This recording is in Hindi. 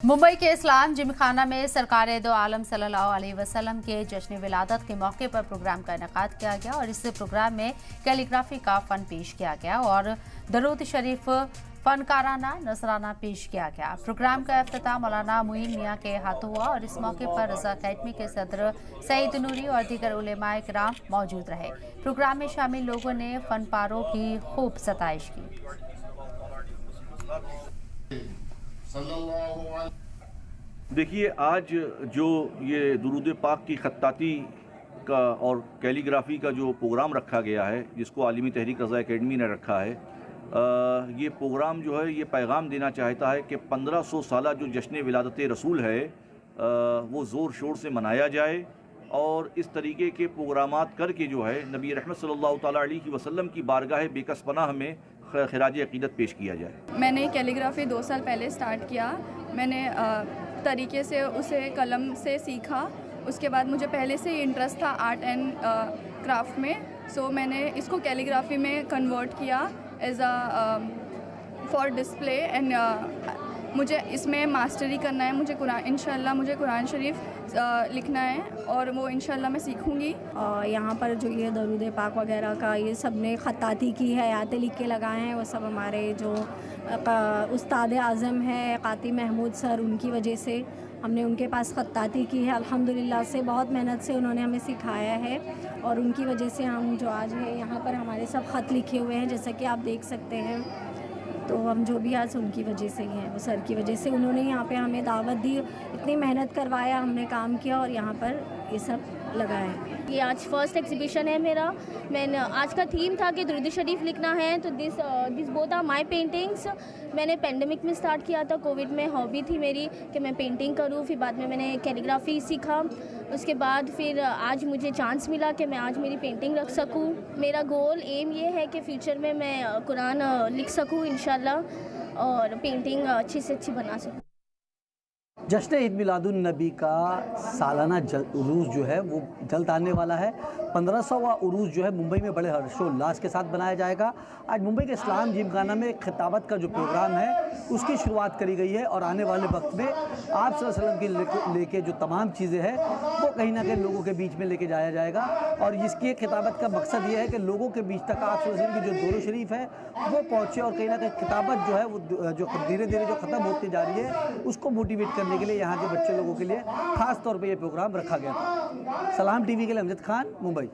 मुंबई के इस्लाम जिमखाना में सरकार दो आलम सल्लल्लाहु अलैहि वसल्लम के जश्न विलादत के मौके पर प्रोग्राम का इनेकाद किया गया और इस प्रोग्राम में कैलीग्राफी का फन पेश किया गया और दरूद शरीफ फनकाराना नजराना पेश किया गया। प्रोग्राम का इफ्तिताह मौलाना मुईन मियां के हाथों हुआ और इस मौके पर रजा अकेडमी के सदर सईद नूरी और दीगर उलेमाए किराम मौजूद रहे। प्रोग्राम में शामिल लोगों ने फनपारों की खूब सताइश की। देखिए, आज जो ये दुरूद पाक की खत्ताती का और कैलीग्राफी का जो प्रोग्राम रखा गया है, जिसको आलिमी तहरीक रज़ा अकेडमी ने रखा है, ये प्रोग्राम जो है ये पैगाम देना चाहता है कि 1500 साला जो जश्न विलादत रसूल है वो ज़ोर शोर से मनाया जाए और इस तरीके के प्रोग्रामात करके जो है नबी रहमत सल्लल्लाहु ताला अलैहि वसल्लम की बारगाह बेकस पनाह में खिराज अक़ीदत पेश किया जाए। मैंने कैलीग्राफी 2 साल पहले स्टार्ट किया। मैंने तरीके से उसे कलम से सीखा। उसके बाद मुझे पहले से ही इंटरेस्ट था आर्ट एंड क्राफ्ट में, सो मैंने इसको कैलीग्राफी में कन्वर्ट किया एज फॉर डिस्प्ले एंड मुझे इसमें मास्टरी करना है। मुझे कुरान शरीफ लिखना है और वो इंशाल्लाह मैं सीखूंगी। यहाँ पर जो ये दरूद पाक वगैरह का ये सब ने खत्ताती की है, आयतें लिख के लगाए हैं, वो सब हमारे जो उस्ताद आज़म है काती महमूद सर, उनकी वजह से हमने उनके पास खत्ताती की है। अल्हम्दुलिल्लाह से बहुत मेहनत से उन्होंने हमें सिखाया है और उनकी वजह से हम जो आज है यहाँ पर हमारे सब ख़त लिखे हुए हैं, जैसा कि आप देख सकते हैं। तो हम जो भी आज उनकी वजह से ही हैं, वो सर की वजह से उन्होंने यहाँ पे हमें दावत दी, इतनी मेहनत करवाया, हमने काम किया और यहाँ पर ये सब लगा है। ये आज फर्स्ट एग्जीबिशन है मेरा। मैंने आज का थीम था कि दुरूद शरीफ लिखना है, तो this both are my paintings. मैंने पेंडेमिक में स्टार्ट किया था, कोविड में हॉबी थी मेरी कि मैं पेंटिंग करूं। फिर बाद में मैंने कैलीग्राफी सीखा। उसके बाद फिर आज मुझे चांस मिला कि मैं आज मेरी पेंटिंग रख सकूं। मेरा गोल एम ये है कि फ्यूचर में मैं कुरान लिख सकूं इंशाल्लाह और पेंटिंग अच्छी से अच्छी बना सकूं। जश्न ईद मिलादुन नबी का सालाना उरूज़ जो है वो जल्द आने वाला है। 1500वां उरूज़ जो है मुंबई में बड़े हर्षोल्लास के साथ बनाया जाएगा। आज मुंबई के इस्लाम जिमखाना में खिताबत का जो प्रोग्राम है उसकी शुरुआत करी गई है और आने वाले वक्त में आप सल्लल्लाहु अलैहि वसल्लम की लेके जो तमाम चीज़ें हैं वो कहीं ना कहीं लोगों के बीच में लेके जाया जाएगा। और इसकी खिताबत का मकसद ये है कि लोगों के बीच तक आप सल्लल्लाहु अलैहि वसल्लम की जो दुरूद शरीफ है वो पहुँचे और कहीं ना कहीं किताबत जो है वो जो धीरे धीरे जो ख़त्म होती जा रही है उसको मोटिवेट करने के लिए यहाँ के बच्चे लोगों के लिए खास तौर पे ये प्रोग्राम रखा गया था। सलाम टीवी के लिए अमजद खान, मुंबई।